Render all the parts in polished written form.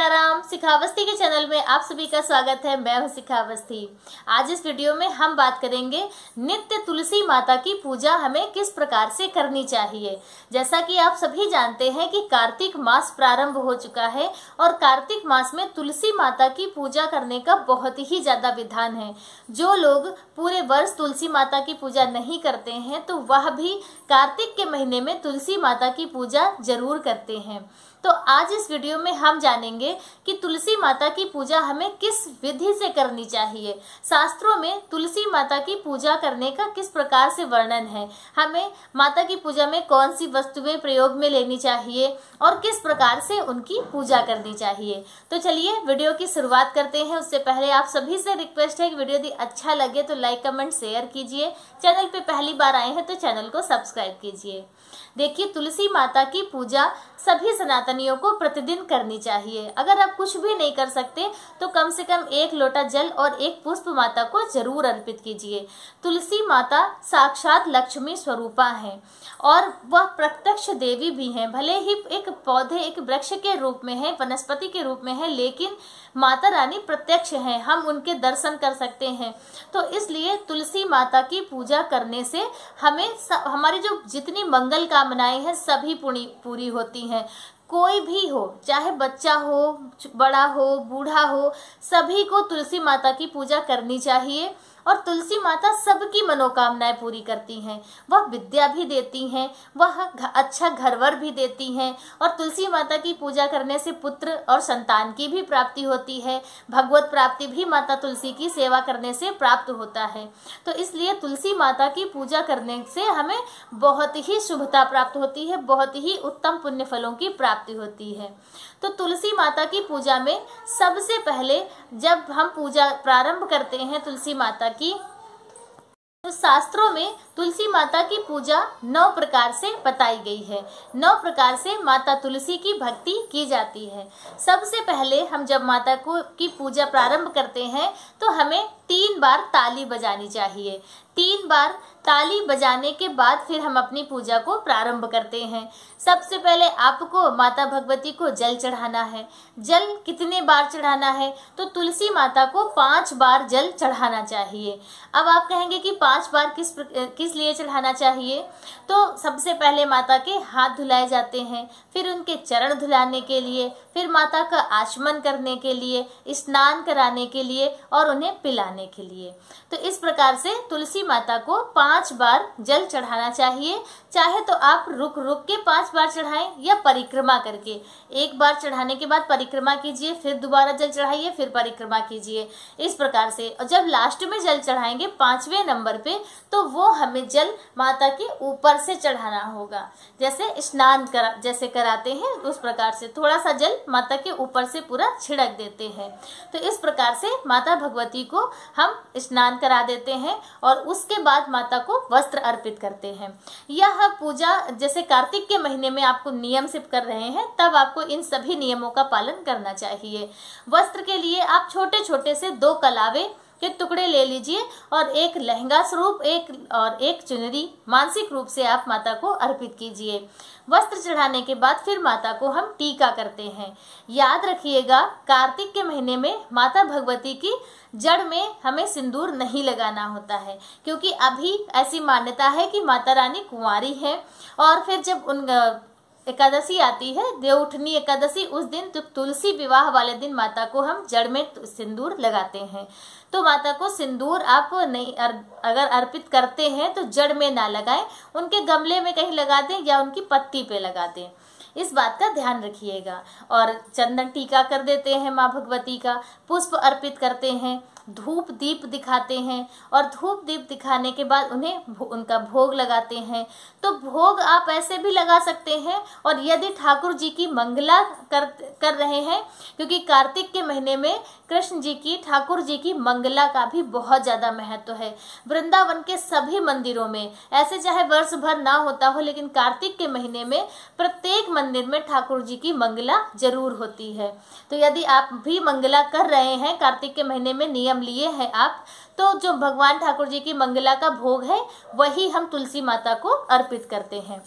सीताराम। शिखावस्थी के चैनल में आप सभी का स्वागत है। मैं हूं शिखावस्थी। आज इस वीडियो में हम बात करेंगे नित्य तुलसी माता की पूजा हमें किस प्रकार से करनी चाहिए। जैसा कि आप सभी जानते हैं कि कार्तिक मास प्रारंभ हो चुका है और कार्तिक मास में तुलसी माता की पूजा करने का बहुत ही ज्यादा विधान है। जो लोग पूरे वर्ष तुलसी माता की पूजा नहीं करते हैं तो वह भी कार्तिक के महीने में तुलसी माता की पूजा जरूर करते हैं। तो आज इस वीडियो में हम जानेंगे कि तुलसी माता की पूजा हमें किस विधि से करनी चाहिए। शास्त्रों में तुलसी माता की पूजा करने का किस प्रकार से वर्णन है, हमें माता की पूजा में कौन सी वस्तुएं प्रयोग में लेनी चाहिए और किस प्रकार से उनकी पूजा करनी चाहिए। तो चलिए वीडियो की शुरुआत करते हैं। उससे पहले आप सभी से रिक्वेस्ट है कि वीडियो यदि अच्छा लगे तो लाइक कमेंट शेयर कीजिए। चैनल पे पहली बार आए हैं तो चैनल को सब्सक्राइब कीजिए। देखिए, तुलसी माता की पूजा सभी सनातनियों को प्रतिदिन करनी चाहिए। अगर आप कुछ भी नहीं कर सकते तो कम से कम एक लोटा जल और एक पुष्प माता को जरूर अर्पित कीजिए। तुलसी माता साक्षात लक्ष्मी स्वरूपा हैं और वह प्रत्यक्ष देवी भी हैं। भले ही एक पौधे एक वृक्ष के रूप में है, वनस्पति के रूप में है, लेकिन माता रानी प्रत्यक्ष हैं, हम उनके दर्शन कर सकते हैं। तो इसलिए तुलसी माता की पूजा करने से हमें हमारी जो जितनी मंगल कामनाएं हैं सभी पूरी होती हैं। कोई भी हो, चाहे बच्चा हो, बड़ा हो, बूढ़ा हो, सभी को तुलसी माता की पूजा करनी चाहिए। और तुलसी माता सबकी मनोकामनाएं पूरी करती हैं। वह विद्या भी देती हैं, वह अच्छा घरवर भी देती हैं। और तुलसी माता की पूजा करने से पुत्र और संतान की भी प्राप्ति होती है। भगवत प्राप्ति भी माता तुलसी की सेवा करने से प्राप्त होता है। तो इसलिए तुलसी माता की पूजा करने से हमें बहुत ही शुभता प्राप्त होती है, बहुत ही उत्तम पुण्य फलों की प्राप्ति होती है। तो तुलसी माता की पूजा में सबसे पहले जब हम पूजा प्रारंभ करते हैं तुलसी माता की, तो शास्त्रों में तुलसी माता की पूजा 9 प्रकार से बताई गई है। 9 प्रकार से माता तुलसी की भक्ति की जाती है। सबसे पहले हम जब माता को की पूजा प्रारंभ करते हैं तो हमें 3 बार ताली बजानी चाहिए। 3 बार ताली बजाने के बाद फिर हम अपनी पूजा को प्रारंभ करते हैं। सबसे पहले आपको माता भगवती को जल चढ़ाना है। जल कितने बार चढ़ाना है, तो तुलसी माता को 5 बार जल चढ़ाना चाहिए। अब आप कहेंगे कि 5 बार किस लिए चढ़ाना चाहिए। तो सबसे पहले माता के हाथ धुलाए जाते हैं, फिर उनके चरण धुलाने के लिए, फिर माता का आचमन करने के लिए, स्नान कराने के लिए और उन्हें पिलाने के लिए। तो इस प्रकार से तुलसी माता को 5 बार जल चढ़ाना चाहिए। चाहे तो आप रुक रुक के 5 बार चढ़ाएं या परिक्रमा करके। एक बार चढ़ाने के बाद परिक्रमा कीजिए, फिर दोबारा जल चढ़ाइए, फिर परिक्रमा कीजिए। इस प्रकार से और जब लास्ट में जल चढ़ाएंगे 5वें नंबर पे, तो वो हमें जल माता के ऊपर से चढ़ाना होगा। जैसे स्नान जैसे कराते हैं उस प्रकार से थोड़ा सा जल माता के ऊपर से पूरा छिड़क देते हैं। तो इस प्रकार से माता भगवती को हम स्नान करा देते हैं और उसके बाद माता को वस्त्र अर्पित करते हैं। यह पूजा जैसे कार्तिक के महीने में आपको नियम से कर रहे हैं, तब आपको इन सभी नियमों का पालन करना चाहिए। वस्त्र के लिए आप छोटे छोटे से 2 कलावे के टुकड़े ले लीजिए और एक लहंगा स्वरूप एक चुनरी मानसिक रूप से आप माता को अर्पित कीजिए। वस्त्र चढ़ाने के बाद फिर माता को हम टीका करते हैं। याद रखिएगा, कार्तिक के महीने में माता भगवती की जड़ में हमें सिंदूर नहीं लगाना होता है, क्योंकि अभी ऐसी मान्यता है कि माता रानी कुंवारी है। और फिर जब उन एकादशी आती है, देवउठनी एकादशी, उस दिन तो तुलसी विवाह वाले दिन माता को हम जड़ में सिंदूर लगाते हैं। तो माता को सिंदूर आप नहीं अगर अर्पित करते हैं तो जड़ में ना लगाएं, उनके गमले में कहीं लगा दें या उनकी पत्ती पे लगा दें। इस बात का ध्यान रखिएगा। और चंदन टीका कर देते हैं माँ भगवती का, पुष्प अर्पित करते हैं, धूप दीप दिखाते हैं और धूप दीप दिखाने के बाद उन्हें उनका भोग लगाते हैं। तो भोग आप ऐसे भी लगा सकते हैं। और यदि ठाकुर जी की मंगला कर रहे हैं, क्योंकि कार्तिक के महीने में कृष्ण जी की ठाकुर जी की मंगला का भी बहुत ज्यादा महत्व है। वृंदावन के सभी मंदिरों में ऐसे चाहे वर्ष भर ना होता हो, लेकिन कार्तिक के महीने में प्रत्येक मंदिर में ठाकुर जी की मंगला जरूर होती है। तो यदि आप भी मंगला कर रहे हैं, कार्तिक के महीने में नियम लिए हैं आप, तो जो भगवान ठाकुर जी की मंगला का भोग है वही हम तुलसी माता को अर्पित करते हैं।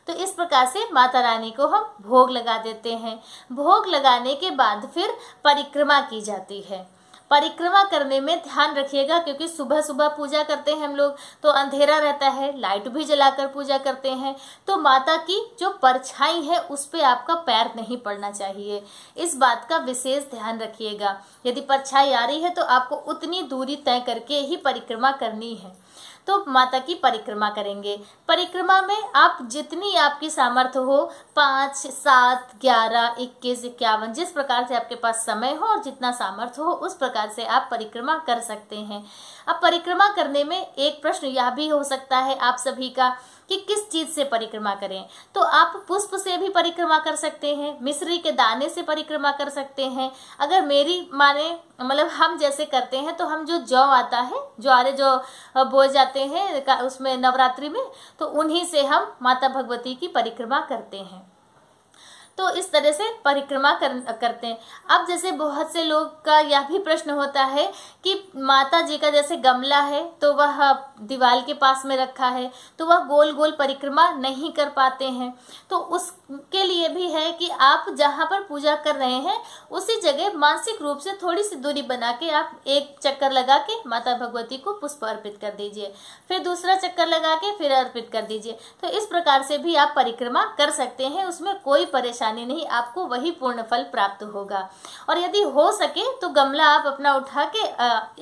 तो इस प्रकार से माता रानी को हम भोग लगा देते हैं। भोग लगाने के बाद फिर परिक्रमा की जाती है। परिक्रमा करने में ध्यान रखिएगा, क्योंकि सुबह सुबह पूजा करते हैं हम लोग तो अंधेरा रहता है, लाइट भी जलाकर पूजा करते हैं, तो माता की जो परछाई है उस पे आपका पैर नहीं पड़ना चाहिए। इस बात का विशेष ध्यान रखिएगा। यदि परछाई आ रही है तो आपको उतनी दूरी तय करके ही परिक्रमा करनी है। तो माता की परिक्रमा करेंगे। परिक्रमा में आप जितनी आपकी सामर्थ्य हो, 5, 7, 11, 21, 51, जिस प्रकार से आपके पास समय हो और जितना सामर्थ्य हो उस प्रकार से आप परिक्रमा कर सकते हैं। अब परिक्रमा करने में एक प्रश्न यह भी हो सकता है आप सभी का कि किस चीज से परिक्रमा करें। तो आप पुष्प से भी परिक्रमा कर सकते हैं, मिश्री के दाने से परिक्रमा कर सकते हैं। अगर मेरी माने मतलब हम जैसे करते हैं तो हम जो जौ आता है, ज्वारे जो बोए जाते हैं उसमें नवरात्रि में, तो उन्हीं से हम माता भगवती की परिक्रमा करते हैं। तो इस तरह से परिक्रमा करते हैं। अब जैसे बहुत से लोग का यह भी प्रश्न होता है कि माता जी का जैसे गमला है तो वह दीवार के पास में रखा है, तो वह गोल गोल परिक्रमा नहीं कर पाते हैं। तो उसके लिए भी है कि आप जहाँ पर पूजा कर रहे हैं उसी जगह मानसिक रूप से थोड़ी सी दूरी बना के आप एक चक्कर लगा के माता भगवती को पुष्प अर्पित कर दीजिए, फिर दूसरा चक्कर लगा के फिर अर्पित कर दीजिए। तो इस प्रकार से भी आप परिक्रमा कर सकते हैं, उसमें कोई परेशानी नहीं, आपको वही पूर्ण फल प्राप्त होगा। और यदि हो सके तो गमला आप अपना उठा के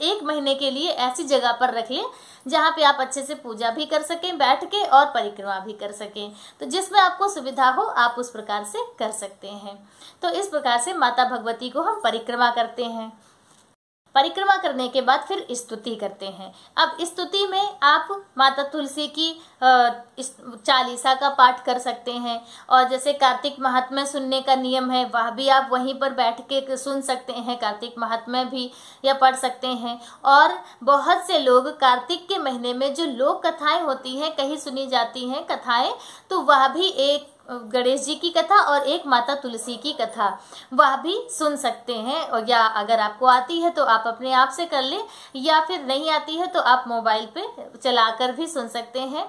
1 महीने के लिए ऐसी जगह पर रख लें जहाँ पे आप अच्छे से पूजा भी कर सकें बैठ के और परिक्रमा भी कर सकें। तो जिसमें आपको सुविधा हो आप उस प्रकार से कर सकते हैं। तो इस प्रकार से माता भगवती को हम परिक्रमा करते हैं। परिक्रमा करने के बाद फिर स्तुति करते हैं। अब स्तुति में आप माता तुलसी की चालीसा का पाठ कर सकते हैं, और जैसे कार्तिक महात्म्य सुनने का नियम है वह भी आप वहीं पर बैठ के सुन सकते हैं, कार्तिक महात्म्य भी या पढ़ सकते हैं। और बहुत से लोग कार्तिक के महीने में जो लोक कथाएं होती हैं, कहीं सुनी जाती हैं कथाएं, तो वह भी एक गणेश जी की कथा और एक माता तुलसी की कथा वह भी सुन सकते हैं। और या अगर आपको आती है तो आप अपने आप से कर लें, या फिर नहीं आती है तो आप मोबाइल पे चलाकर भी सुन सकते हैं।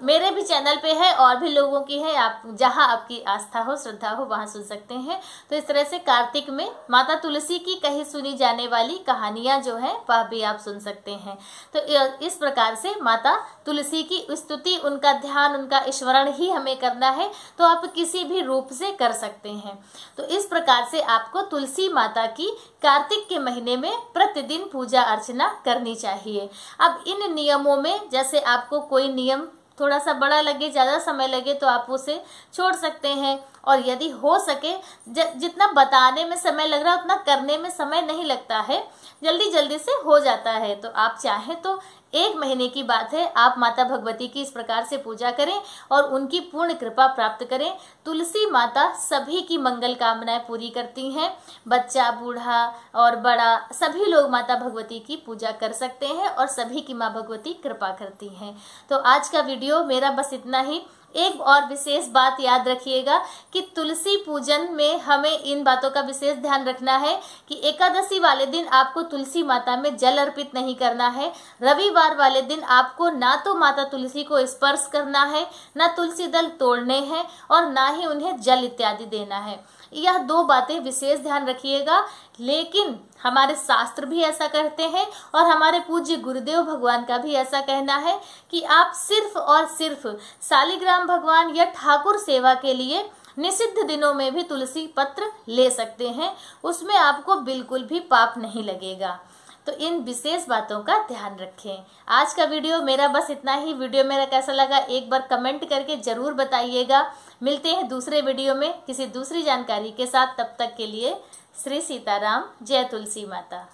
मेरे भी चैनल पे है और भी लोगों की है, आप जहां आपकी आस्था हो श्रद्धा हो वहां सुन सकते हैं। तो इस तरह से कार्तिक में माता तुलसी की कहीं सुनी जाने वाली कहानियां जो है वह भी आप सुन सकते हैं। तो इस प्रकार से माता तुलसी की स्तुति, उनका ध्यान, उनका स्मरण ही हमें करना है, तो आप किसी भी रूप से कर सकते हैं। तो इस प्रकार से आपको तुलसी माता की कार्तिक के महीने में प्रतिदिन पूजा अर्चना करनी चाहिए। अब इन नियमों में जैसे आपको कोई नियम थोड़ा सा बड़ा लगे, ज़्यादा समय लगे, तो आप उसे छोड़ सकते हैं। और यदि हो सके जितना बताने में समय लग रहा है उतना करने में समय नहीं लगता है, जल्दी जल्दी से हो जाता है। तो आप चाहें तो 1 महीने की बात है, आप माता भगवती की इस प्रकार से पूजा करें और उनकी पूर्ण कृपा प्राप्त करें। तुलसी माता सभी की मंगल कामनाएं पूरी करती हैं। बच्चा, बूढ़ा और बड़ा सभी लोग माता भगवती की पूजा कर सकते हैं और सभी की माँ भगवती कृपा करती हैं। तो आज का वीडियो मेरा बस इतना ही। एक और विशेष बात याद रखिएगा कि तुलसी पूजन में हमें इन बातों का विशेष ध्यान रखना है कि एकादशी वाले दिन आपको तुलसी माता में जल अर्पित नहीं करना है। रविवार वाले दिन आपको ना तो माता तुलसी को स्पर्श करना है, ना तुलसी दल तोड़ने हैं और ना ही उन्हें जल इत्यादि देना है। यह 2 बातें विशेष ध्यान रखिएगा। लेकिन हमारे शास्त्र भी ऐसा कहते हैं और हमारे पूज्य गुरुदेव भगवान का भी ऐसा कहना है कि आप सिर्फ और सिर्फ शालिग्राम भगवान या ठाकुर सेवा के लिए निषिद्ध दिनों में भी तुलसी पत्र ले सकते हैं, उसमें आपको बिल्कुल भी पाप नहीं लगेगा। तो इन विशेष बातों का ध्यान रखें। आज का वीडियो मेरा बस इतना ही। वीडियो मेरा कैसा लगा एक बार कमेंट करके जरूर बताइएगा। मिलते हैं दूसरे वीडियो में किसी दूसरी जानकारी के साथ। तब तक के लिए श्री सीताराम, जय तुलसी माता।